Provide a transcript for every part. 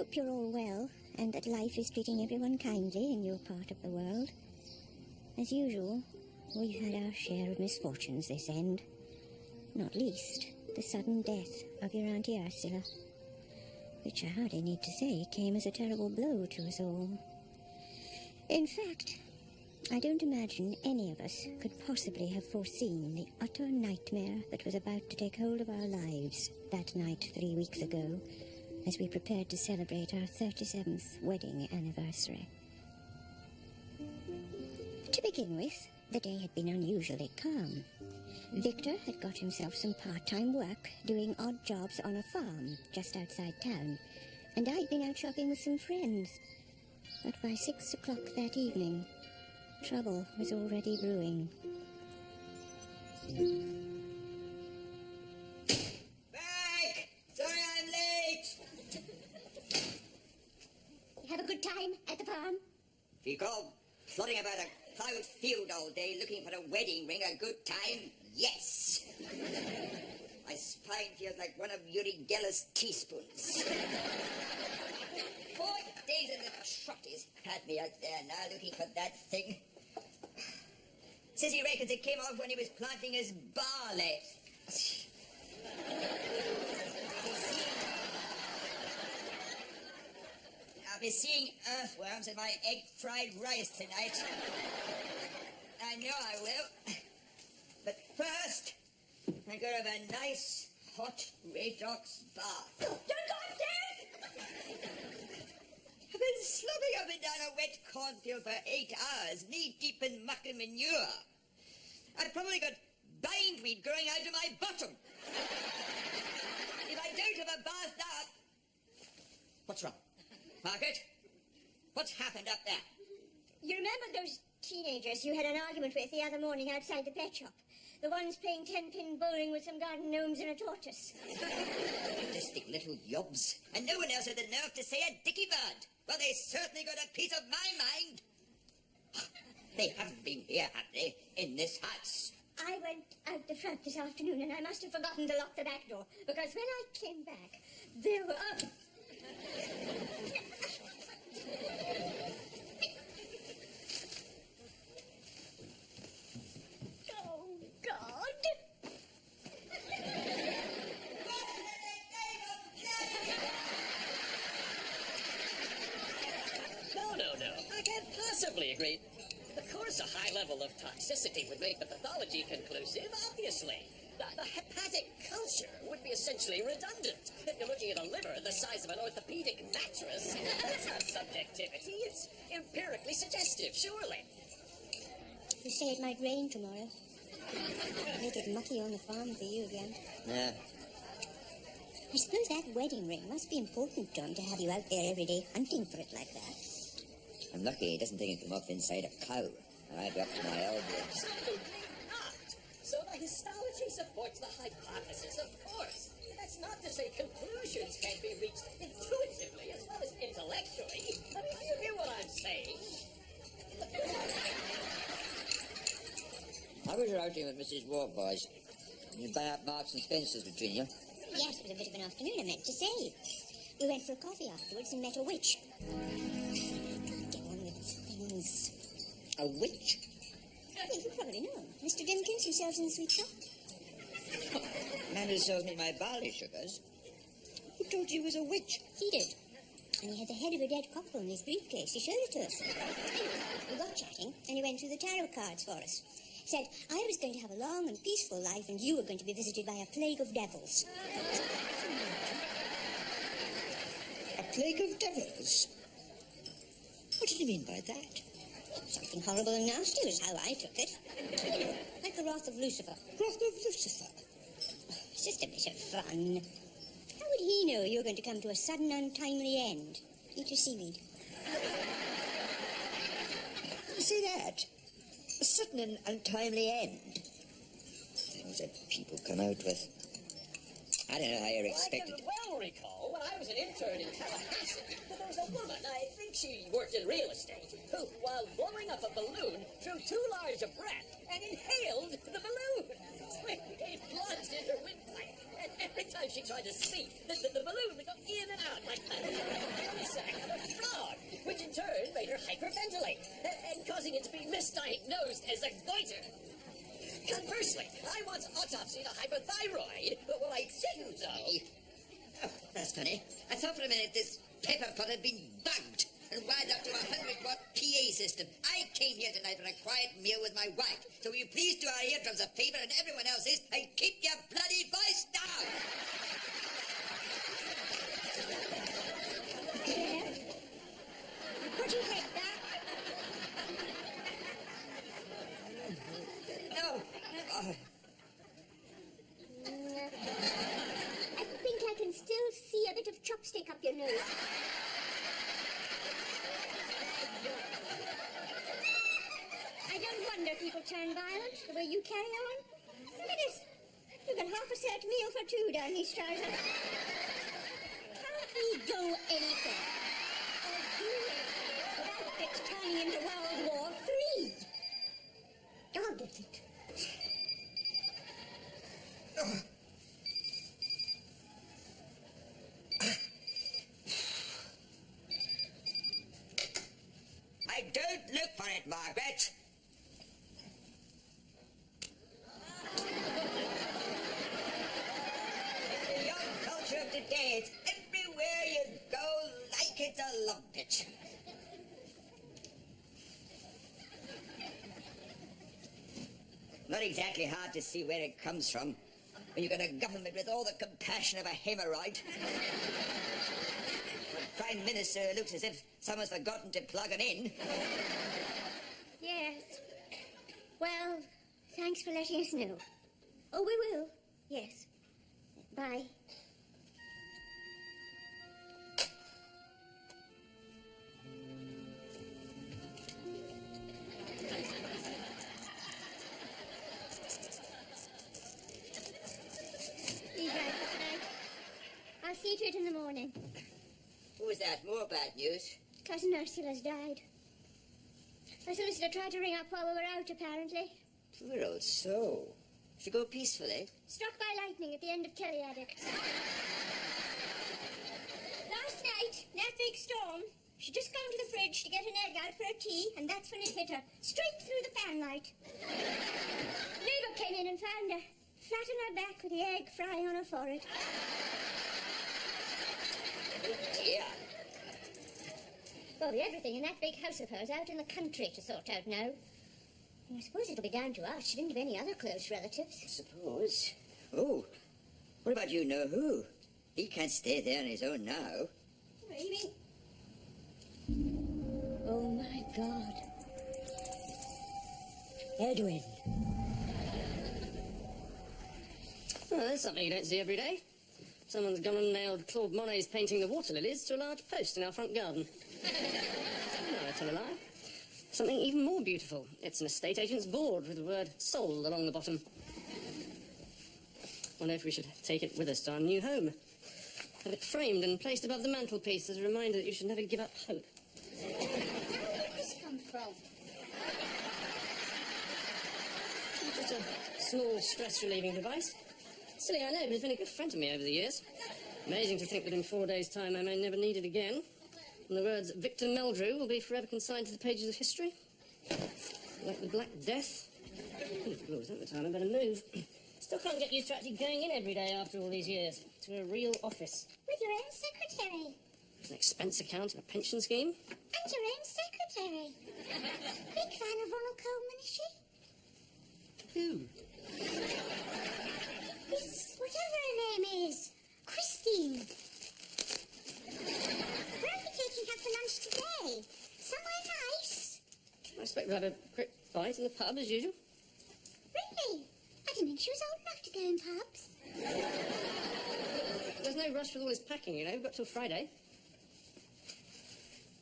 hope you're all well, and that life is treating everyone kindly in your part of the world. As usual, we've had our share of misfortunes this end. Not least, the sudden death of your Auntie Ursula, which I hardly need to say came as a terrible blow to us all. In fact, I don't imagine any of us could possibly have foreseen the utter nightmare that was about to take hold of our lives that night 3 weeks ago, as we prepared to celebrate our 37th wedding anniversary. To begin with, the day had been unusually calm. Victor had got himself some part-time work doing odd jobs on a farm just outside town, and I'd been out shopping with some friends. But by 6 o'clock that evening, trouble was already brewing. Back! Sorry I'm late! You have a good time at the farm? Do you call plodding about a plowed field all day looking for a wedding ring a good time? Yes! My spine feels like one of Uri Geller's teaspoons. 4 days in the trotties had me out there now looking for that thing. Says he reckons it came off when he was planting his barley. I'll be seeing earthworms in my egg-fried rice tonight. I know I will. But first, I'm going to have a nice, hot redox bath. Don't go upstairs! I've been slobbing up and down a wet cornfield for 8 hours, knee-deep in muck and manure. I've probably got bindweed growing out of my bottom. If I don't have a bath now... What's wrong? Margaret? What's happened up there? You remember those teenagers you had an argument with the other morning outside the pet shop? The ones playing 10-pin bowling with some garden gnomes and a tortoise. Sadistic little yobs. And no one else had the nerve to say a dicky bird. Well, they certainly got a piece of my mind. They haven't been here, have they, in this house? I went out the front this afternoon and I must have forgotten to lock the back door, because when I came back, there were... Oh, God! No. I can't possibly agree. Of course, a high level of toxicity would make the pathology conclusive, obviously. The hepatic culture would be essentially redundant. If you're looking at a liver the size of an orthopedic mattress, that's not subjectivity, it's empirically suggestive, surely. You say it might rain tomorrow. Make it mucky on the farm for you again. Yeah. I suppose that wedding ring must be important, John, to have you out there every day hunting for it like that. I'm lucky he doesn't think it came off inside a cow. I'd be up to my elbows. Absolutely not. So the histology supports the hypothesis, of course. That's not to say conclusions can't be reached intuitively as well as intellectually. I mean, you hear what I'm saying? How was your outing with Mrs. Warboys? You buy up Marks and Spencer's between you? Yes, it was a bit of an afternoon, I meant to say. We went for a coffee afterwards and met a witch. Get on with things. A witch? Well, you probably know. Mr. Dimkins, who sells in the sweet shop. Man who sells me my barley sugars. Who told you he was a witch? He did. And he had the head of a dead cockerel in his briefcase. He showed it to us. We got chatting, and he went through the tarot cards for us. Said I was going to have a long and peaceful life, and you were going to be visited by a plague of devils. A plague of devils? What did he mean by that? Something horrible and nasty was how I took it. Like the wrath of Lucifer. Wrath of Lucifer? It's just a bit of fun. How would he know you were going to come to a sudden, untimely end? Eat your seaweed. You see that? A sudden and untimely end. Things that people come out with. I don't know how you're expected. I can well recall when I was an intern in Tallahassee that there was a woman, I think she worked in real estate, who, while blowing up a balloon, drew too large a breath and inhaled the balloon. It gave plunged in her windpipe, And every time she tried to speak, the balloon would go in and out like a sack of a frog, which in turn made her hyperventilate, and causing it to be misdiagnosed as a goiter. Conversely, I once autopsied a hypothyroid, but will I tell you though? Oh, that's funny. I thought for a minute this pepper pot had been bugged and wired up to a 100-watt PA system. I came here tonight for a quiet meal with my wife. So will you please do our eardrums a favor and everyone else's and keep your bloody voice down? Yeah. Put your head back. No. Oh. I think I can still see a bit of chopstick up your nose. I don't wonder people turn violent the way you carry on. Look at this. You've got half a set meal for two down these trousers. Can't we do anything? Or do anything without it turning into World War III? I'll get it. I don't look for it, Margaret. The young culture of today, it's everywhere you go like it's a lumpet. Not exactly hard to see where it comes from when you've got a government with all the compassion of a hemorrhoid. The Prime Minister looks as if someone's forgotten to plug him in. Yes. Well, thanks for letting us know. Oh, we will. Yes. Bye. You drive for tonight. I'll see to it in the morning. Who is that? More bad news? Cousin Ursula's died. My solicitor tried to ring up while we were out, apparently. Poor old soul. She go peacefully? Struck by lightning at the end of Teleaddict. Last night, that big storm, she'd just gone to the fridge to get an egg out for her tea, and that's when it hit her, straight through the fanlight. Neighbour came in and found her, flat on her back with the egg frying on her forehead. Oh, dear. Well, everything in that big house of hers out in the country to sort out now. I suppose it'll be down to us. She didn't have any other close relatives. I suppose. Oh, what about you know who? He can't stay there on his own now. What do you mean? Oh, my God. Edwin. Well, there's something you don't see every day. Someone's gone and nailed Claude Monet's painting the water lilies to a large post in our front garden. No, I tell a lie. Something even more beautiful. It's an estate agent's board with the word sold along the bottom. Wonder if we should take it with us to our new home. Have it framed and placed above the mantelpiece as a reminder that you should never give up hope. Where did this come from? It's just a small stress-relieving device. Silly, I know, but it's been a good friend to me over the years. Amazing to think that in 4 days' time I may never need it again. And the words Victor Meldrew will be forever consigned to the pages of history. Like the Black Death. Oh, is that the time? I better move. Still can't get used to actually going in every day after all these years. To a real office. With your own secretary. An expense account and a pension scheme. And your own secretary. Big fan of Ronald Coleman, is she? Who? Miss, whatever her name is. Christine. Where are you taking her for lunch today? Somewhere nice? I expect we'll have a quick bite in the pub as usual. Really? I didn't think she was old enough to go in pubs. There's no rush with all this packing, you know. We've got till Friday.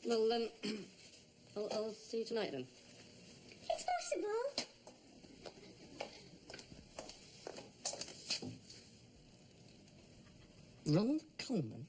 Well, I'll see you tonight then. It's possible. Ronald Coleman?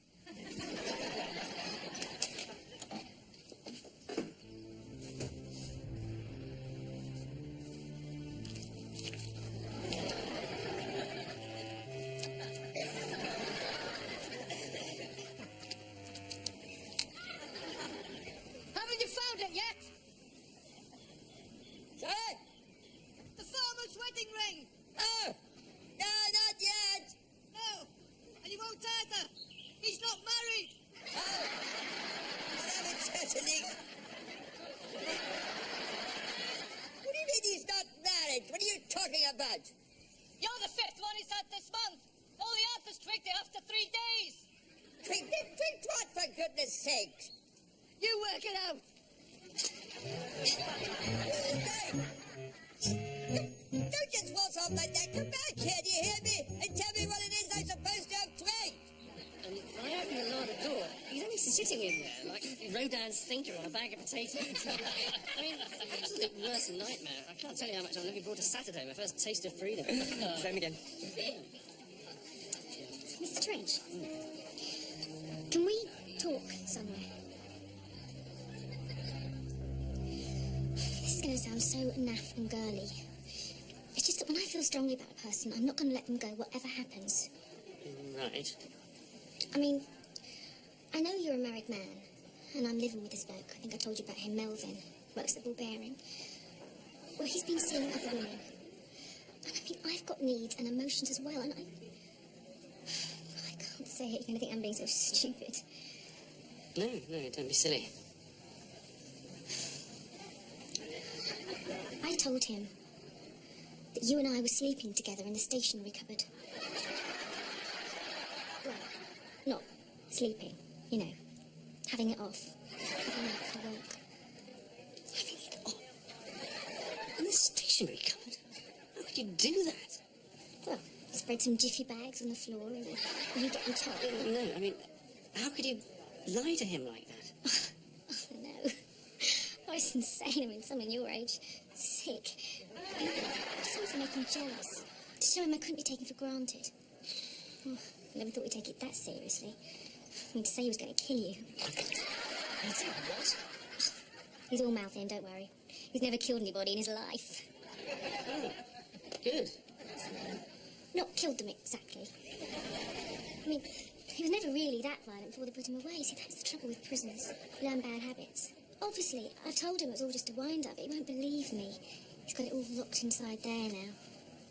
He's not married. Oh, well, it's certainly... What do you mean he's not married? What are you talking about? You're the fifth one he's had this month. All the others twigged it after 3 days. Twigged what, for goodness sake? You work it out. Don't just waltz off like that. Come back here, do you hear me? And tell me what it is I'm supposed to have twigged. I opened the larder door. He's only sitting in there, like Rodin's thinker on a bag of potatoes. I mean, absolute worst nightmare. I can't tell you how much I'm looking forward to Saturday, my first taste of freedom. Same again. Mr. Trench, can we talk somewhere? This is going to sound so naff and girly. It's just that when I feel strongly about a person, I'm not going to let them go, whatever happens. Right. I mean, I know you're a married man, and I'm living with this bloke. I think I told you about him, Melvin. Works at the ball bearing. Well, he's been seeing other women. And I mean, I've got needs and emotions as well, and I can't say it. You're going to think I'm being so stupid. No, don't be silly. I told him that you and I were sleeping together in the stationery cupboard. Well, not sleeping, you know, having it off. Having it for work. Having it on? In the stationery cupboard? How could you do that? Well, spread some jiffy bags on the floor and you get on top. No, I mean, how could you lie to him like that? Oh, no. Oh, it's insane. I mean, someone your age. Sick. I just wanted to make him jealous. To show him I couldn't be taken for granted. Oh, I never thought we'd take it that seriously. I mean, to say he was going to kill you. He said what? He's all mouth in, don't worry. He's never killed anybody in his life. Oh, good. Not killed them exactly. I mean, he was never really that violent before they put him away. See, that's the trouble with prisoners. You learn bad habits. Obviously, I've told him it was all just a wind-up, but he won't believe me. He's got it all locked inside there now.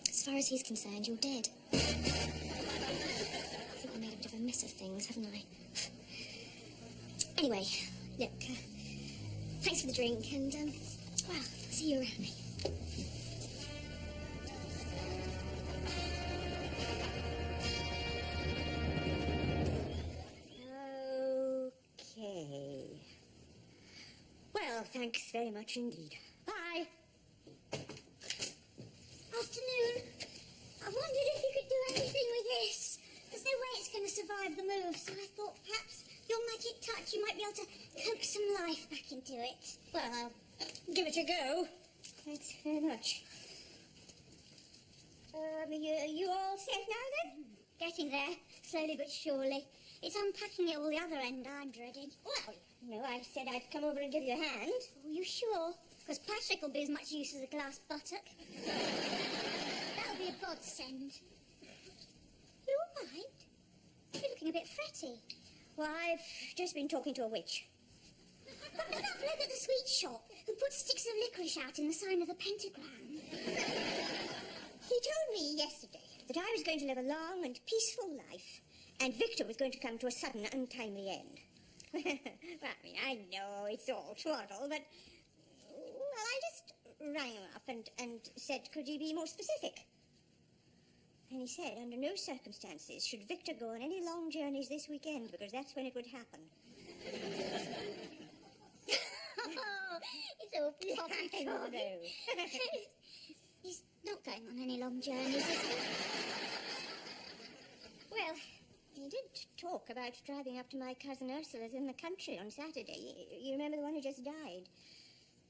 As far as he's concerned, you're dead. I think I made a bit of a mess of things, haven't I? Anyway, look, thanks for the drink, and, well, see you around me. Okay. Well, thanks very much indeed. Bye. Afternoon. I wondered if you could do anything with this. There's no way it's going to survive the move, so I thought perhaps your magic touch, you might be able to coax some life back into it. Well, I'll give it a go. Thanks very much. You all set now then? Getting there, slowly but surely. It's unpacking it all the other end I'm dreading. Well, no, I said I'd come over and give you a hand. Oh, you sure? Because Patrick will be as much use as a glass buttock. That'll be a godsend. You all right? You're looking a bit fretty. Well, I've just been talking to a witch. But that bloke at the sweet shop who put sticks of licorice out in the sign of the pentagram. He told me yesterday that I was going to live a long and peaceful life, and Victor was going to come to a sudden, untimely end. Well, I mean, I know it's all twaddle, but... Well, I just rang him up and said, could he be more specific? And he said, under no circumstances should Victor go on any long journeys this weekend, because that's when it would happen. Oh, it's all poppy-poppy. He's not going on any long journeys, is he? Well, he did talk about driving up to my cousin Ursula's in the country on Saturday. You remember the one who just died?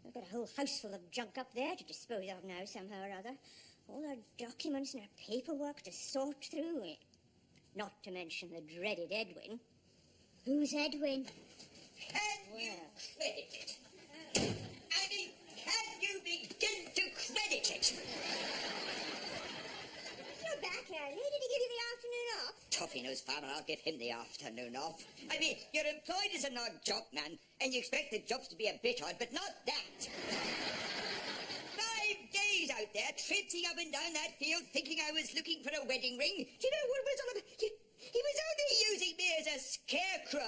I've got a whole house full of junk up there to dispose of now, somehow or other. All her documents and her paperwork to sort through. Not to mention the dreaded Edwin. Who's Edwin? Can you credit it? I mean, can you begin to credit it? You're back early. Did he give you the afternoon off? Toffee knows, Farmer, I'll give him the afternoon off. I mean, you're employed as an odd job man, and you expect the jobs to be a bit odd, but not that. 5 days out there, traipsing up and down that field, thinking I was looking for a wedding ring. Do you know what it was all about? He was only using me there's a scarecrow.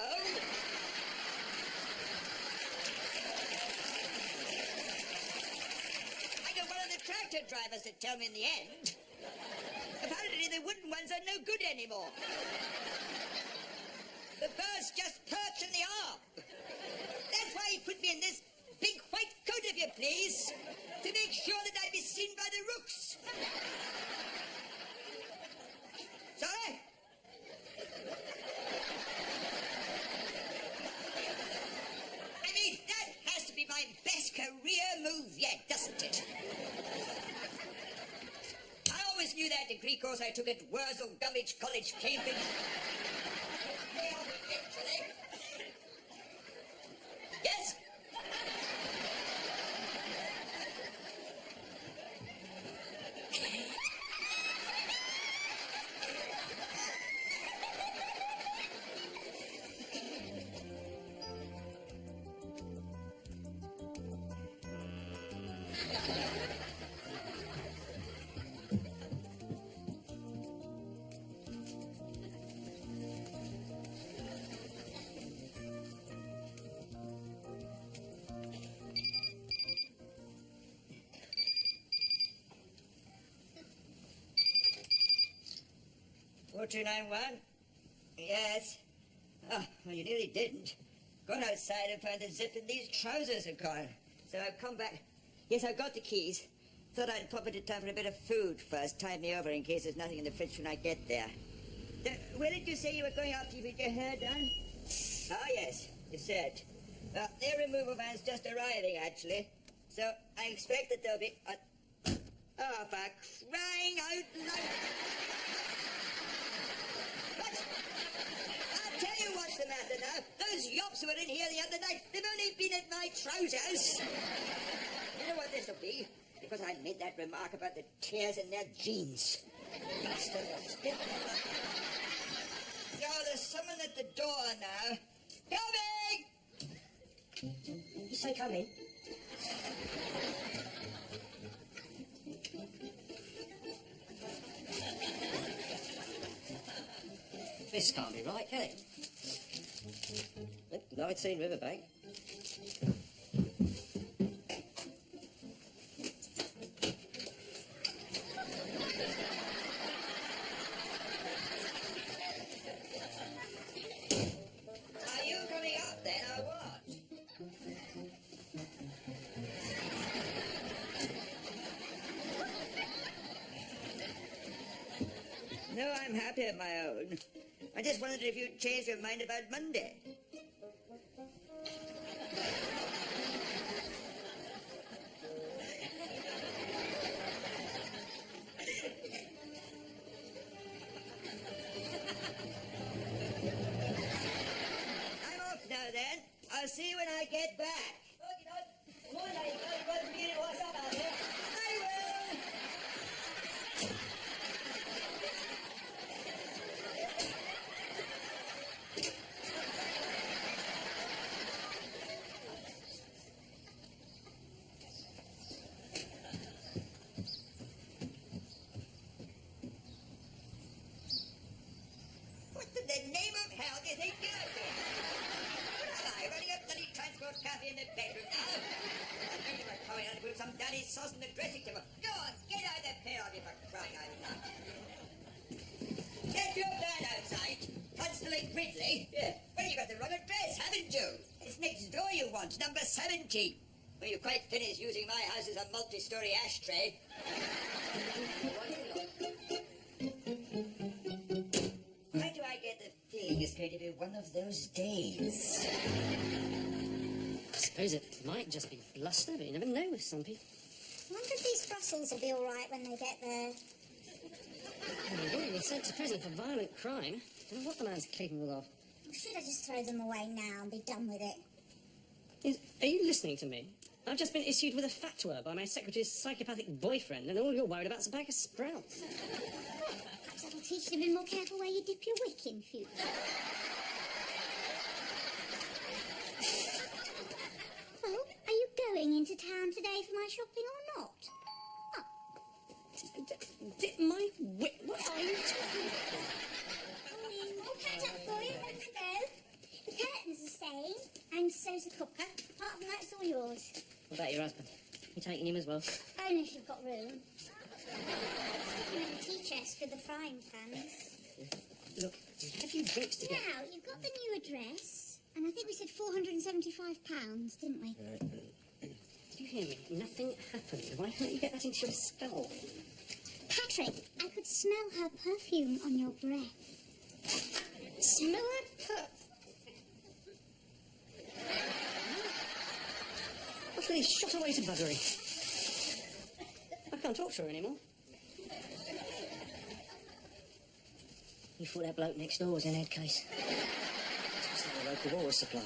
I got one of the tractor drivers to tell me in the end. Apparently the wooden ones are no good anymore. The birds just perch in the arm. That's why he put me in this big white coat, if you please, to make sure that I'd be seen by the rooks. Sorry? I mean, that has to be my best career move yet, doesn't it? I always knew that degree course I took at Wurzel Gummidge College, Cambridge. Yes? "4291? Yes. Oh, well, you nearly didn't. Got outside and found the zip in these trousers had gone. So I've come back. Yes, I've got the keys. Thought I'd pop into town for a bit of food first. Tide me over in case there's nothing in the fridge when I get there. Where did you say you were going after you get your hair done? Ah, yes, you said. Their removal van's just arriving, actually. So I expect that there'll be a... Oh, for crying out loud! What? I'll tell you what's the matter now. Those yops who were in here the other night, they've only been at my trousers. You know what this'll be? Because I made that remark about the tears in their jeans. Bastards. Oh, there's someone at the door now. Coming! You say coming? This can't be right, can it? Nope, 19 Riverbank. Are you coming up then, or what? No, I'm happy at my own. I just wondered if you'd changed your mind about Monday. I'm off now then. I'll see you when I get back. I will. What in the name of hell do you think you're doing? What am I, running a bloody transport cafe in the bedroom now? I'm thinking about coming out and put some daddy sauce in the dressing table. Go on, get out of the pair of you for crying out loud. Get your van outside. Constantly Gridley. Yeah. Well, you got the wrong address, haven't you? It's next door you want, number 70. Well, you quite finished using my house as a multi-story ashtray. Why do I get the feeling it's going to be one of those days? I suppose it might just be bluster, but you never know with some people. I wonder if these Brussels will be all right when they get there. Well, they've already been sent to prison for violent crime. I don't know what the man's capable of. Should I just throw them away now and be done with it? Are you listening to me? I've just been issued with a fatwa by my secretary's psychopathic boyfriend, and all you're worried about is a bag of sprouts. Perhaps that'll teach you to be more careful where you dip your wick in future. Well, are you going into town today for my shopping or not? Dip my wick? What are you talking about? I'll catch up for you. There's the cooker. Apart from that, it's all yours. What about your husband? You taking him as well? Only if you've got room. Stick him in the tea chest with the frying pans. Look, have a few drinks together. Now, you've got the new address, and I think we said £475, didn't we? Did you hear me? Nothing happened. Why can't you get that into your skull? Patrick, I could smell her perfume on your breath. Smell that Actually, shot away to buggery. I can't talk to her anymore. You thought that bloke next door was in head case? It's like a local water supply.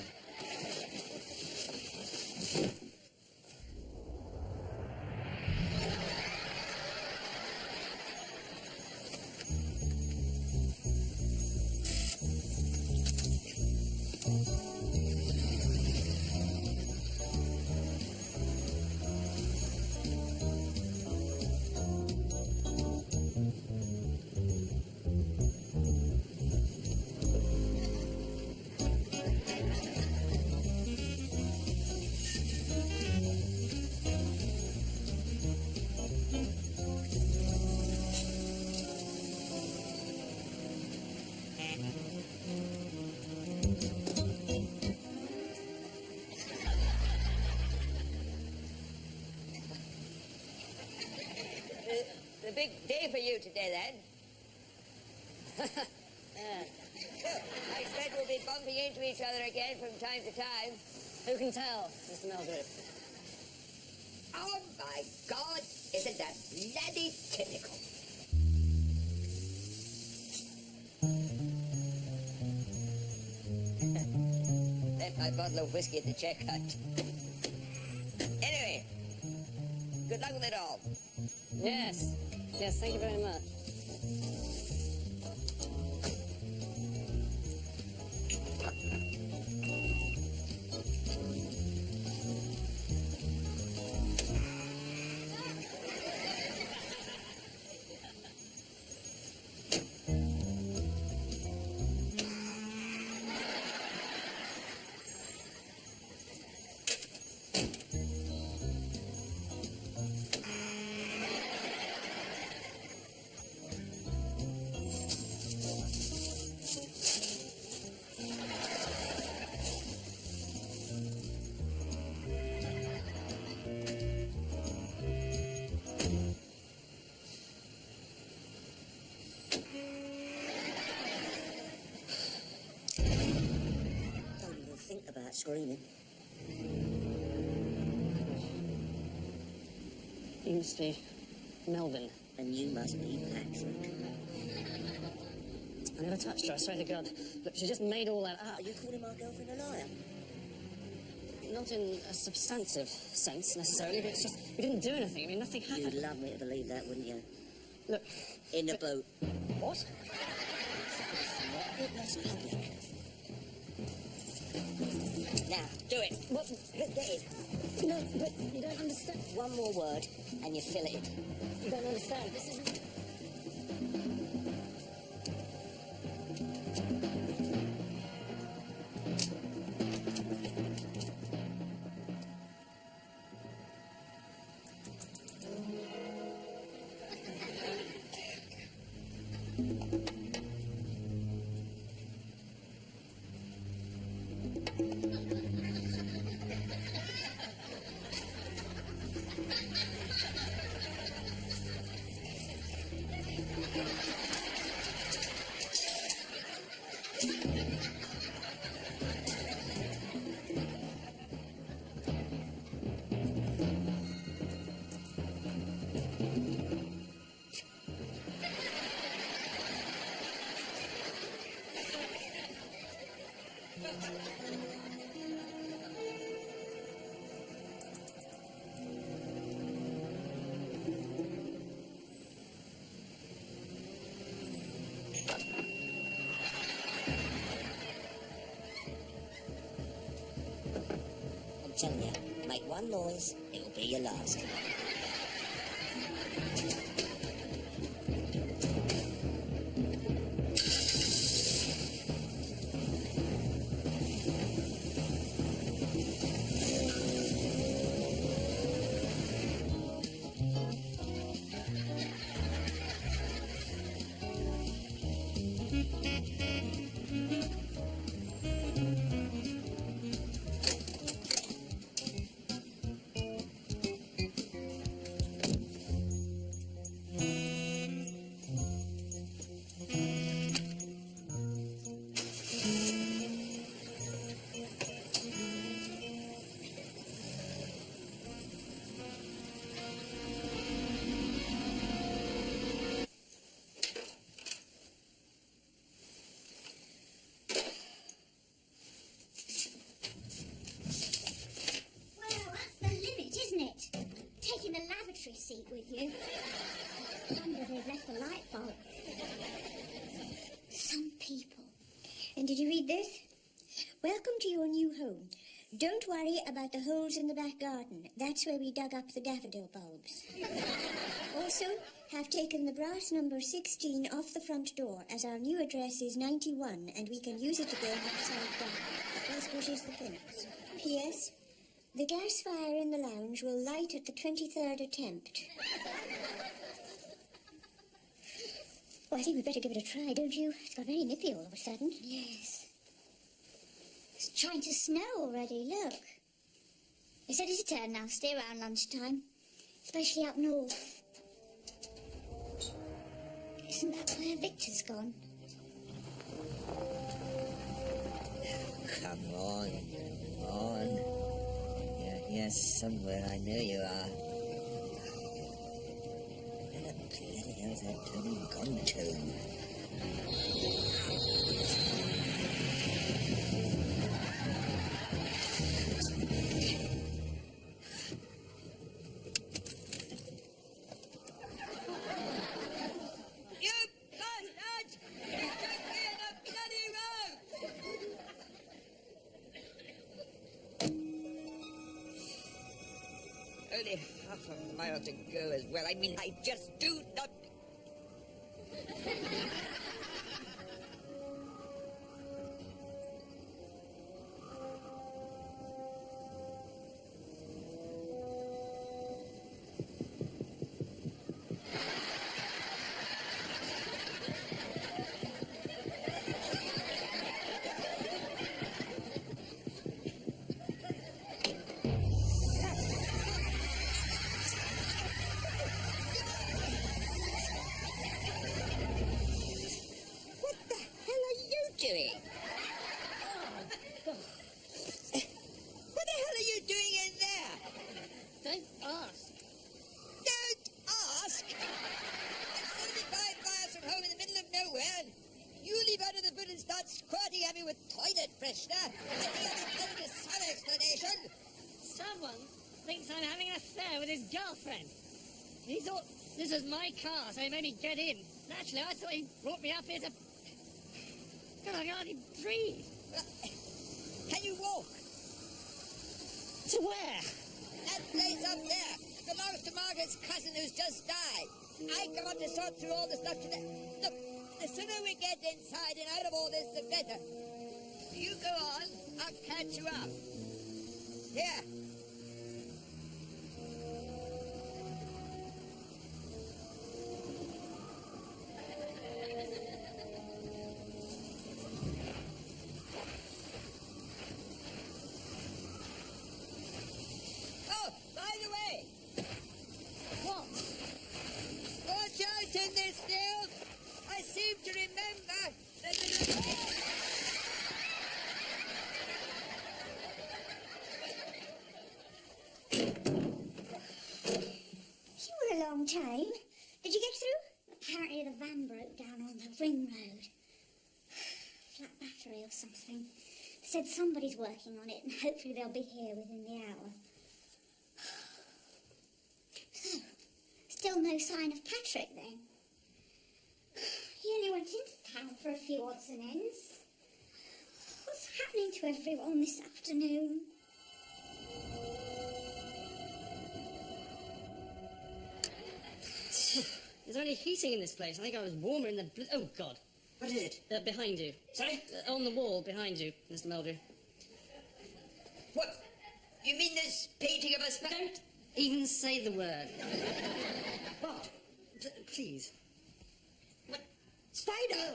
The big day for you today, then. I expect we'll be bumping into each other again from time to time. Who can tell, Mr. Meldrew? Oh, my God, isn't that bloody typical? Left my bottle of whiskey at the checkout. Anyway, good luck with it all. Yes. Yes, thank you very much. About screaming. You must be Melvin. And you must be Patrick. I never touched her, I swear to God. Look, she just made all that up. Are you calling my girlfriend a liar? Not in a substantive sense, necessarily, but it's just, we didn't do anything. I mean, nothing happened. You'd love me to believe that, wouldn't you? Look. In the boat. What? That's public. Now, do it. What? Get it. No, but you don't understand. One more word, and you fill it. You don't understand. This isn't... I'm telling you, make one noise, it'll be your last. you. I wonder if they've left a light bulb. Some people. And did you read this? Welcome to your new home. Don't worry about the holes in the back garden. That's where we dug up the daffodil bulbs. Also, have taken the brass number 16 off the front door, as our new address is 91, and we can use it again upside down. Best wishes, the Prince. P.S. The gas fire in the lounge will light at the 23rd attempt. Well, I think we'd better give it a try, don't you? It's got very nippy all of a sudden. Yes. It's trying to snow already, look. They said it's a turn now, stay around lunchtime. Especially up north. Isn't that where Victor's gone? Come on. You're here somewhere, I know you are. Where the bloody hell's that Tony gone to? You bastard! Don't be in the bloody road! Only half a mile to go as well. I mean, I just do not... What the hell are you doing? What the hell are you doing in there? Don't ask. Don't ask! I'm 75 miles from home in the middle of nowhere, and you leave out of the boot and start squirting at me with toilet freshener. I think I'll be getting some explanation. Someone thinks I'm having an affair with his girlfriend. He thought this was my car, so he made me get in. Naturally, I thought he brought me up here to... God, I can hardly breathe. Can you walk? To where? That place up there belongs to Margaret's cousin who's just died. I come up to sort through all the stuff today. Look, the sooner we get inside and out of all this, the better. You go on, I'll catch you up. Here. Oh, by the way, What? watch out in this field. I seem to remember that there's a... You were a long time. Did you get through? Apparently the van broke down on the ring road. Flat battery or something. They said somebody's working on it and hopefully they'll be here within the hour. So, still no sign of Patrick then? He only went into town for a few odds and ends. What's happening to everyone this afternoon? There's only heating in this place. I think I was warmer in the... Oh, God. What is it? Behind you. Sorry? On the wall behind you, Mr. Meldrew. What? You mean this painting of us? Don't even say the word. What? Please. What? Spider?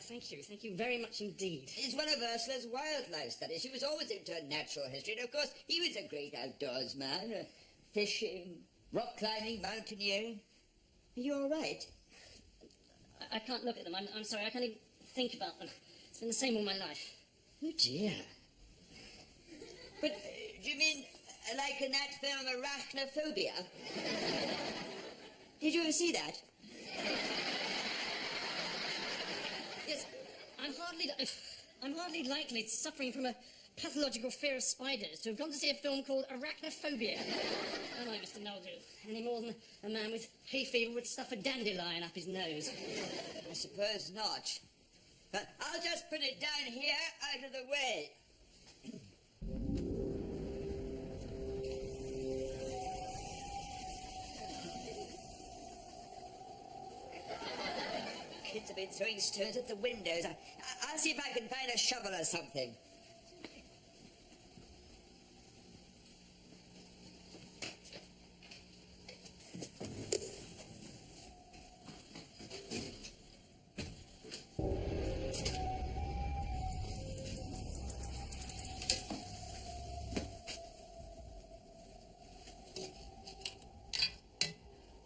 Thank you very much indeed. It's one of Ursula's wildlife studies. She was always into natural history, and of course, he was a great outdoors man. Fishing, rock climbing, mountaineering. Are you all right? I can't look at them. I'm sorry, I can't even think about them. It's been the same all my life. Oh, dear. But, do you mean like in that film Arachnophobia? Did you ever see that? Yes, I'm hardly likely suffering from a pathological fear of spiders to have gone to see a film called Arachnophobia. Unlike Mr. Noldrew, any more than a man with hay fever would stuff a dandelion up his nose. I suppose not. But I'll just put it down here out of the way. Kids have been throwing stones at the windows. I'll see if I can find a shovel or something.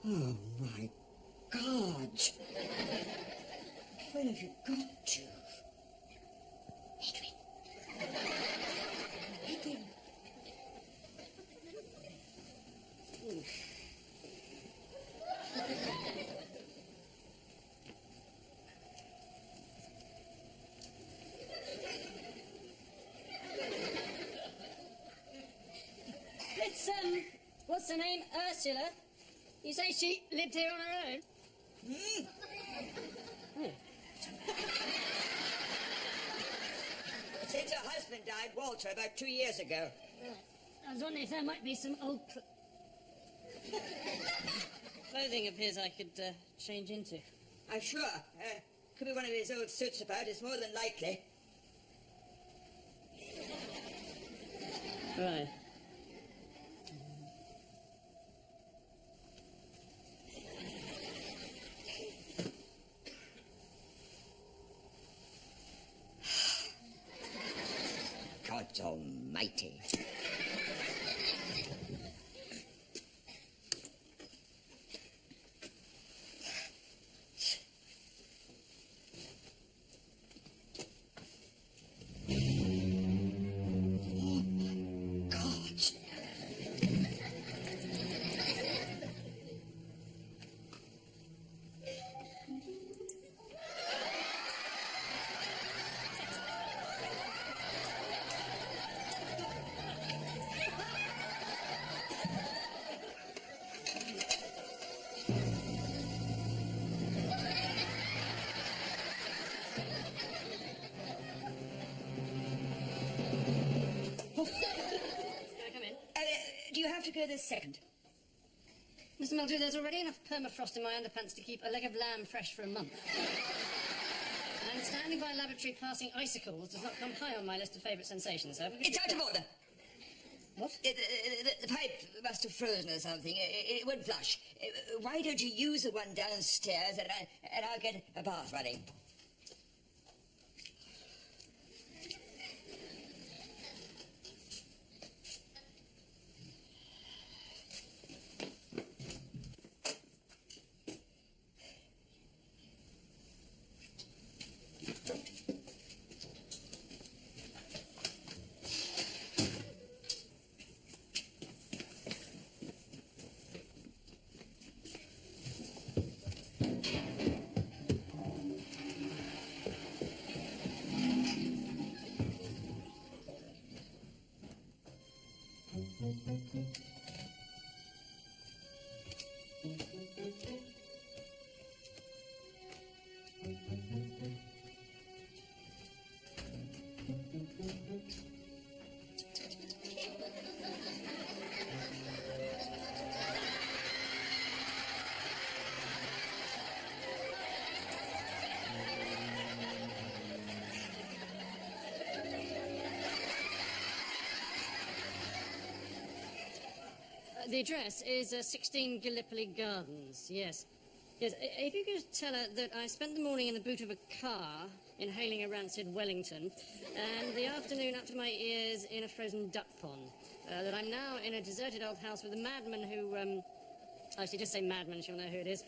Oh, my God. Where have you gone to? Edwin. It's, what's her name? Ursula. You say she lived here on her own? Since her husband died, Walter, about 2 years ago. I was wondering if there might be some old clothing of his I could change into. I'm sure. Could be one of his old suits about. It's more than likely. Right. God almighty. Do you have to go this second? Mr. Noldrew, there's already enough permafrost in my underpants to keep a leg of lamb fresh for a month. And standing by a lavatory passing icicles does not come high on my list of favourite sensations, so... It's out of order. What? The pipe must have frozen or something. It wouldn't flush. Why don't you use the one downstairs and I'll get a bath running? The address is 16 Gallipoli Gardens, yes. Yes, if you could tell her that I spent the morning in the boot of a car, inhaling a rancid Wellington, and the afternoon up to my ears in a frozen duck pond. That I'm now in a deserted old house with a madman who, actually, just say madman, she'll know who it is.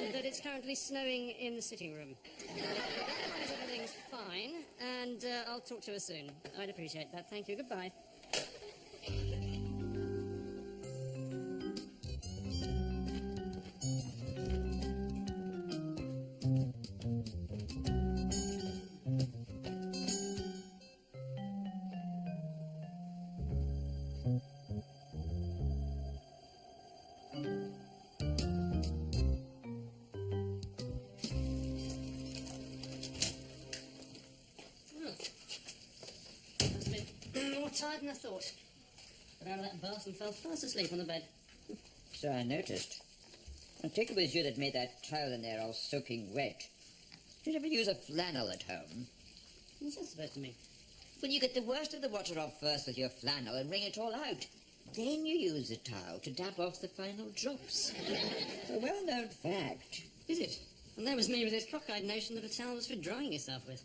And that it's currently snowing in the sitting room. Otherwise, everything's fine, and I'll talk to her soon. I'd appreciate that. Thank you. Goodbye. tired than I thought. Got out of that bath and fell fast asleep on the bed. So I noticed. I think it was you that made that towel in there all soaking wet. Did you ever use a flannel at home? What's that supposed to mean? Well, you get the worst of the water off first with your flannel and wring it all out. Then you use the towel to dab off the final drops. A well-known fact. Is it? And there was me with this cockeyed notion that a towel was for drying yourself with.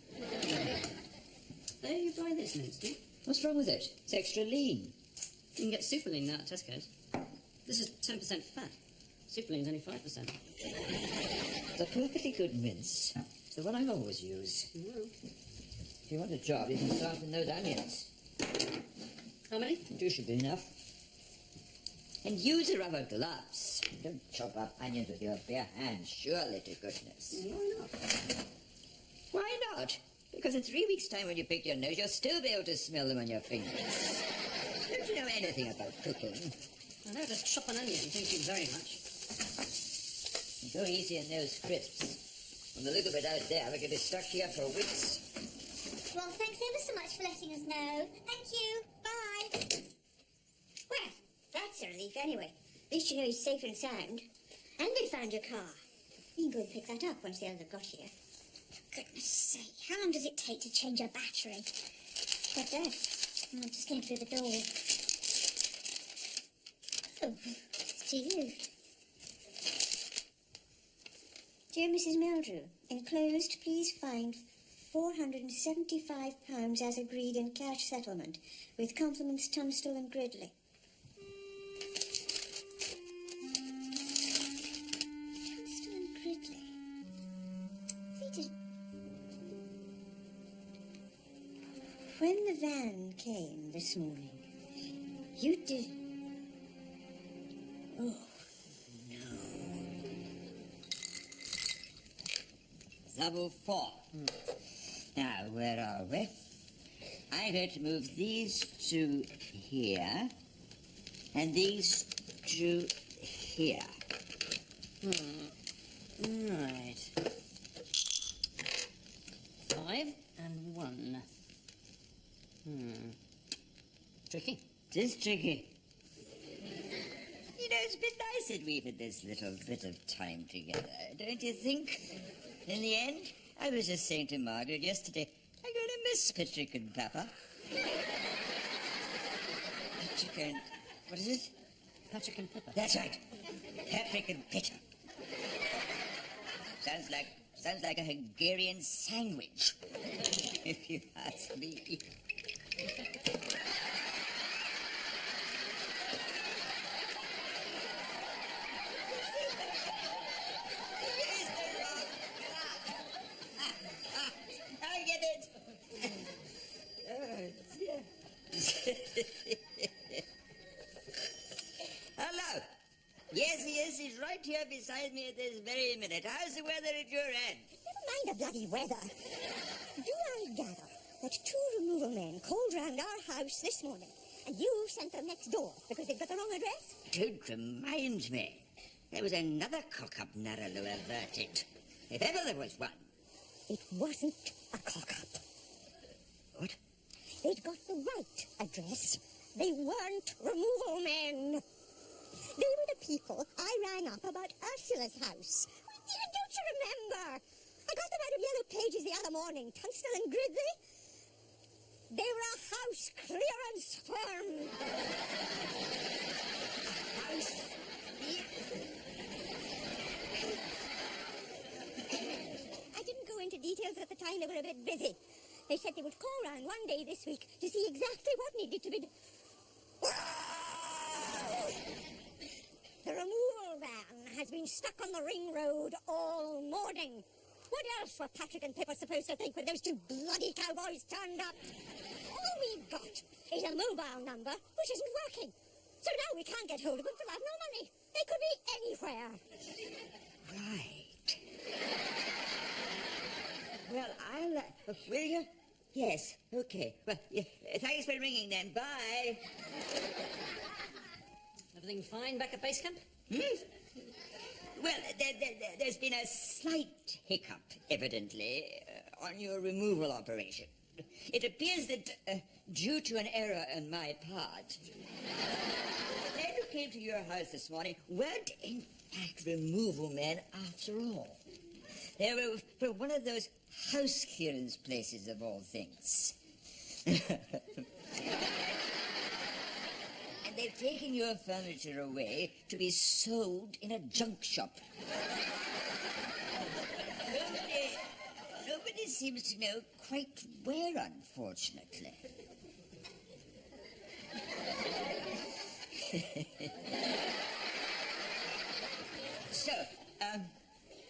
There you buy this, Winston. What's wrong with it? It's extra lean. You can get super lean now at Tesco's. This is 10% fat. Super lean's only 5%. It's a perfectly good mince. It's the one I always use. If you want a job, you can start with those onions. How many? 2 should be enough. And use the rubber gloves. Don't chop up onions with your bare hands, surely to goodness. Why not? Why not? Because in 3 weeks' time when you pick your nose, you'll still be able to smell them on your fingers. Don't you know anything about cooking? I know how to chop an onion, thank you very much. Go easy on those crisps. And the little bit out there, we could be stuck here for weeks. Well, thanks ever so much for letting us know. Thank you. Bye. Well, that's a relief anyway. At least you know he's safe and sound. And they found your car. You can go and pick that up once the others have got here. For goodness sake, how long does it take to change a battery? What's that? Oh, I just came through the door. Oh, it's to you. Dear Mrs. Meldrew, enclosed, please find £475 as agreed in cash settlement, with compliments Tunstall and Gridley. Tunstall and Gridley? They did... When the van came this morning, you did... Oh, Level 4. Now, where are we? I'm going to move these two here, and these two here. Right. 5 and 1. Tricky. It is tricky. You know, it's been nice that we've had this little bit of time together, don't you think? In the end, I was just saying to Margaret yesterday, I'm going to miss Patrick and Papa. Patrick and... what is it? Patrick and Pippa. That's right. Patrick and Peter. Sounds like a Hungarian sandwich, if you ask me. I get it. Hello. Yes, he is. He's right here beside me at this very minute. How's the weather at your end? Never mind the bloody weather. Do I gather that 2 removal men called round our house this morning, and you sent them next door because they've got the wrong address? Don't remind me. There was another cock-up Narrow averted. If ever there was one. It wasn't a cock-up. What? They'd got the right address. They weren't removal men. They were the people I rang up about Ursula's house. Don't you remember? I got them out of Yellow Pages the other morning, Tunstall and Gridley. They were a house clearance firm. House? I didn't go into details at the time. They were a bit busy. They said they would call round one day this week to see exactly what needed to be done. The removal van has been stuck on the ring road all morning. What else were Patrick and Pippa supposed to think when those 2 bloody cowboys turned up? All we've got is a mobile number which isn't working. So now we can't get hold of them for love nor money. They could be anywhere. Right. Well, will you? Yes, okay. Well, yeah, thanks for ringing then. Bye. Everything fine back at base camp? Well, there's been a slight hiccup, evidently, on your removal operation. It appears that, due to an error on my part, the men who came to your house this morning weren't, in fact, removal men after all. They were from one of those house clearance places, of all things. And they've taken your furniture away to be sold in a junk shop. Nobody seems to know quite where, unfortunately. So,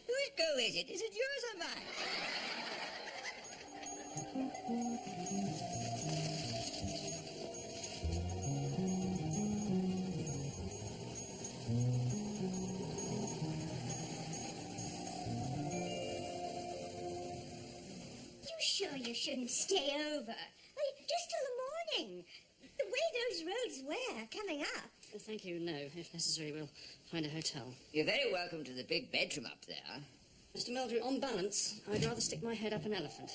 whose go is it? Is it yours or mine? You sure you shouldn't stay over? Just till the morning. The way those roads were coming up. Thank you, no. If necessary, we'll find a hotel. You're very welcome to the big bedroom up there. Mr. Meldrew, on balance, I'd rather stick my head up an elephant.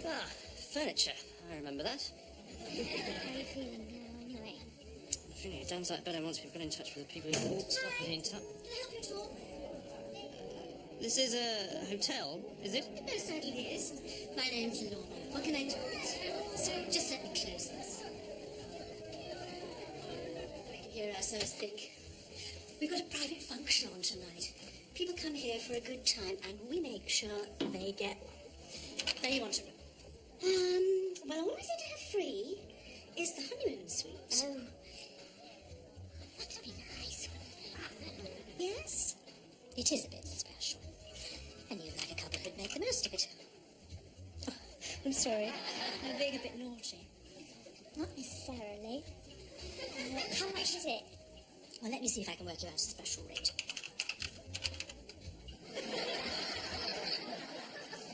Ah, furniture. I remember that. How are you feeling now, anyway? I'm feeling a damn sight better once we've got in touch with the people who stop me in touch. This is a hotel, is it? It most certainly is. My name's Lorna. What can I do? So, just let me close this. I can hear ourselves think. We've got a private function on tonight. People come here for a good time, and we make sure they get one. Now, you want to know? Well, all I seem to have free is the honeymoon suite. Oh. That'd be nice. Yes? It is a bit special. And you, like a couple, would make the most of it. Oh, I'm sorry. I'm being a bit naughty. Not necessarily. How much is it? Well, let me see if I can work you out a special rate.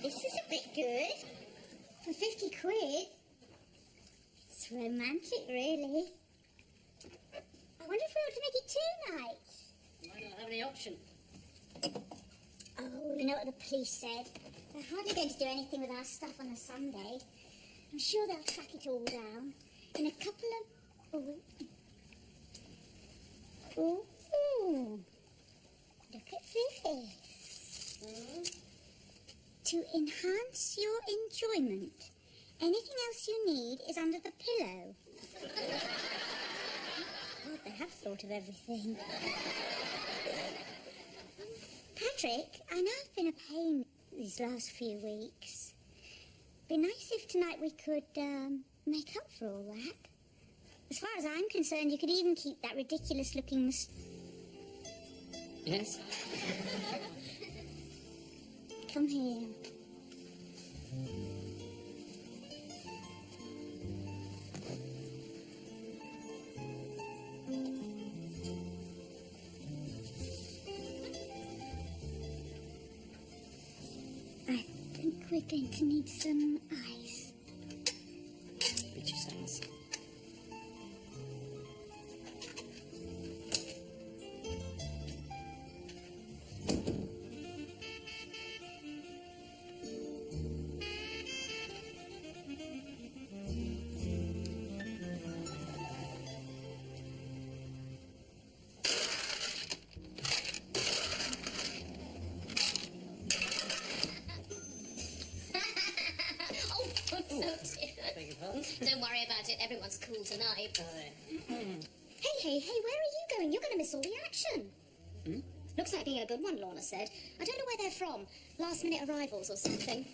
This is a bit good. For 50 quid. It's romantic, really. I wonder if we ought to make it 2 nights. Might not have any option. Oh, you know what the police said? They're hardly going to do anything with our stuff on a Sunday. I'm sure they'll track it all down in a couple of... Ooh. Look at this. To enhance your enjoyment, anything else you need is under the pillow. God, they have thought of everything. Patrick, I know I've been a pain these last few weeks. Be nice if tonight we could make up for all that. As far as I'm concerned, you could even keep that ridiculous-looking Yes? Come here. I think we're going to need some ice. Beat you sense. Beg your pardon? Don't worry about it. Everyone's cool tonight. Hey, where are you going? You're going to miss all the action. Looks like being a good one, Lorna said. I don't know where they're from. Last minute arrivals or something.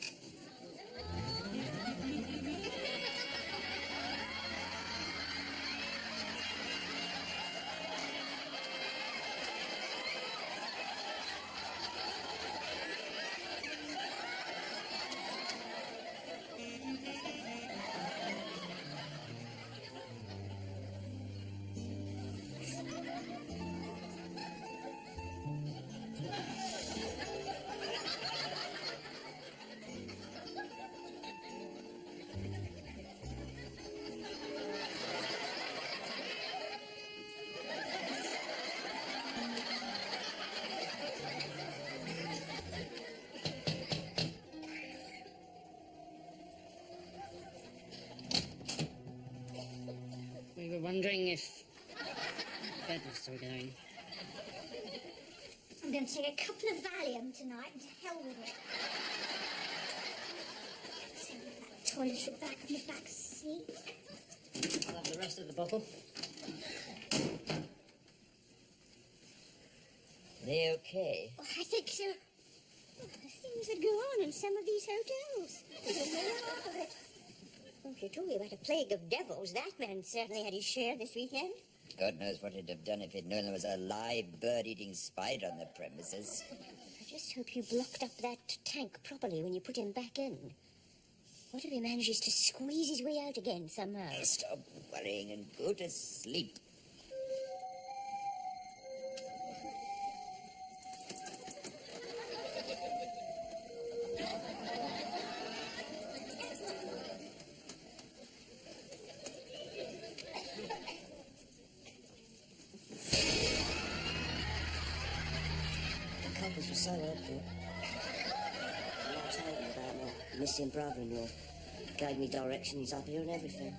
We were wondering if bed was still going. I'm going to take a couple of Valium tonight and to hell with it. Send that toiletry back on the back seat. I'll have the rest of the bottle. They okay? Oh, I think so. Oh, the things that go on in some of these hotels. I don't know half of it. Oh, if you're talking about a plague of devils, that man certainly had his share this weekend. God knows what he'd have done if he'd known there was a live bird-eating spider on the premises. I just hope you blocked up that tank properly when you put him back in. What if he manages to squeeze his way out again somehow? Now stop worrying and go to sleep. The couples were so helpful. I told them about my missing brother-in-law. Gave me directions up here and everything.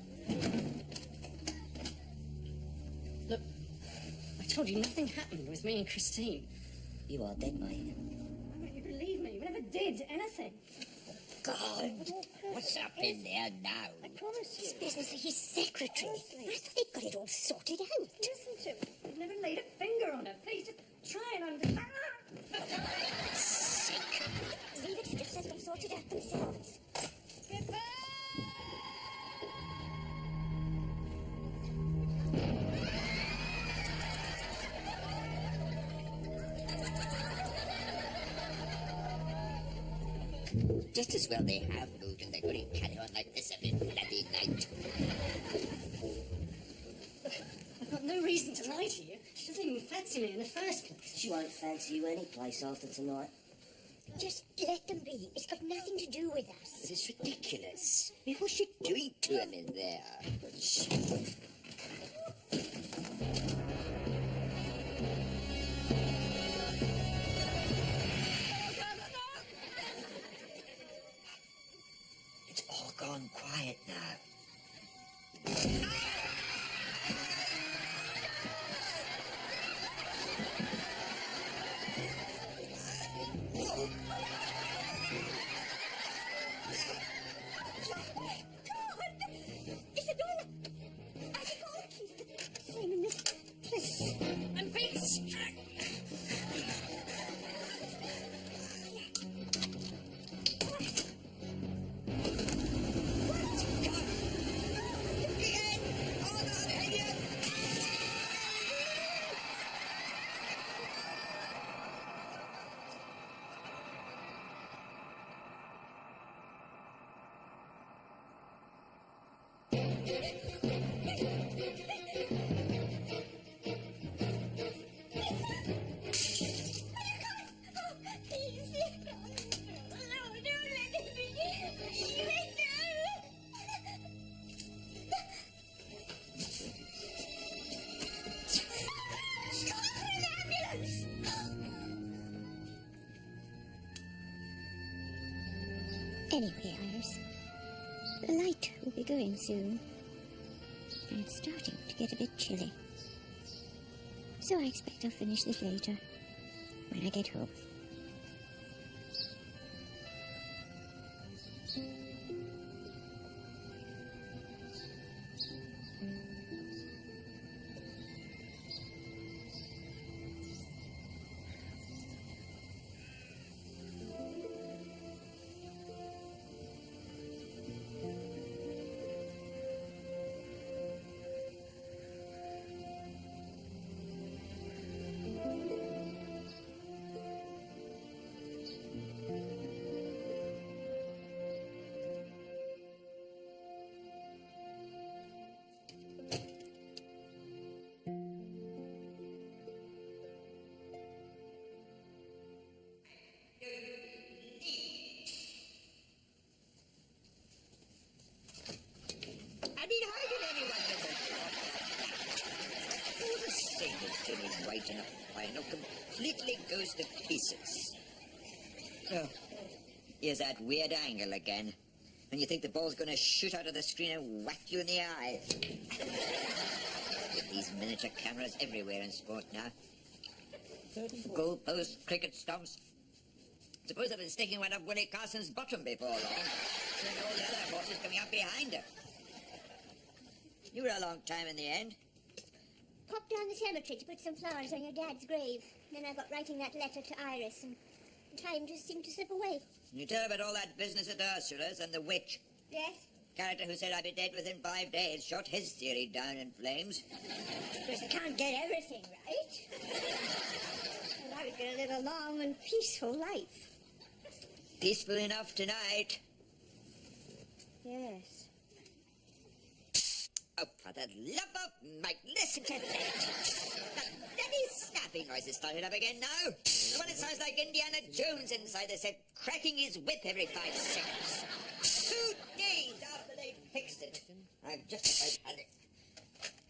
Look, I told you nothing happened with me and Christine. You are dead, mate. Why don't you believe me? We never did anything. God, what's up in there now? I promise you. This business of his secretary. I thought they'd got it all sorted out. Listen to me. You've never laid a finger on her. Please, just try and understand. Sick. Leave it, just let them sort it out themselves. Just as well they have moved and they couldn't carry on like this every bloody night. I've got no reason to lie to you. She doesn't even fancy me in the first place. She won't fancy you any place after tonight. Just let them be. It's got nothing to do with us. This is ridiculous. I mean, what's she doing to him in there? It's all gone quiet now. Isadora! I think all the keys are the same in this place. I'm being struck. Anyway, Iris, the light will be going soon, and it's starting to get a bit chilly. So I expect I'll finish this later, when I get home. still white enough. I know completely goes to pieces. Oh, here's that weird angle again. And you think the ball's going to shoot out of the screen and whack you in the eye. With these miniature cameras everywhere in sport now. Goalposts, cricket stumps. Suppose I've been sticking one up Willie Carson's bottom before long. And all the other horses coming up behind her. You were a long time in the end. Popped down the cemetery to put some flowers on your dad's grave. Then I got writing that letter to Iris, and time just seemed to slip away. You tell her about all that business at Ursula's and the witch. Yes? Character who said I'd be dead within 5 days shot his theory down in flames. Of course, I can't get everything right. And I was going to live a long and peaceful life. Peaceful enough tonight. Yes. Oh, for the love of Mike, listen to that. That bloody snapping noise has started up again now. The one that sounds like Indiana Jones inside the set, cracking his whip every 5 seconds. 2 days after they fixed it, I've just about had it.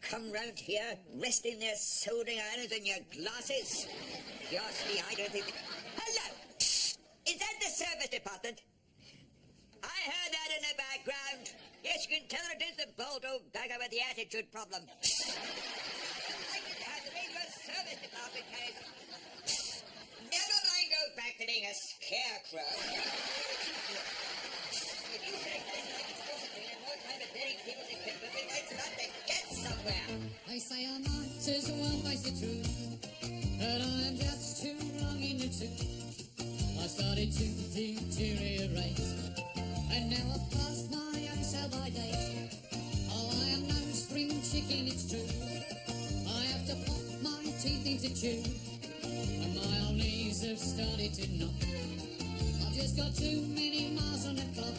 Come round here, resting their soldering irons in your glasses. If you ask me, I don't think... Hello! Is that the service department? I heard that in the background. Yes, you can tell it is the bold old beggar with the attitude problem. I didn't have the radio service department, guys. Never mind, go back to being a scarecrow. If you say more time at burying people's equipment, we might start to get somewhere. They say I might as well face the truth, but I'm just too wrong in the tooth. I started to deteriorate, and now I've passed my own sell-by date. Oh, I am no spring chicken, it's true. I have to pop my teeth into chew, and my old knees have started to knock. I've just got too many miles on the clock.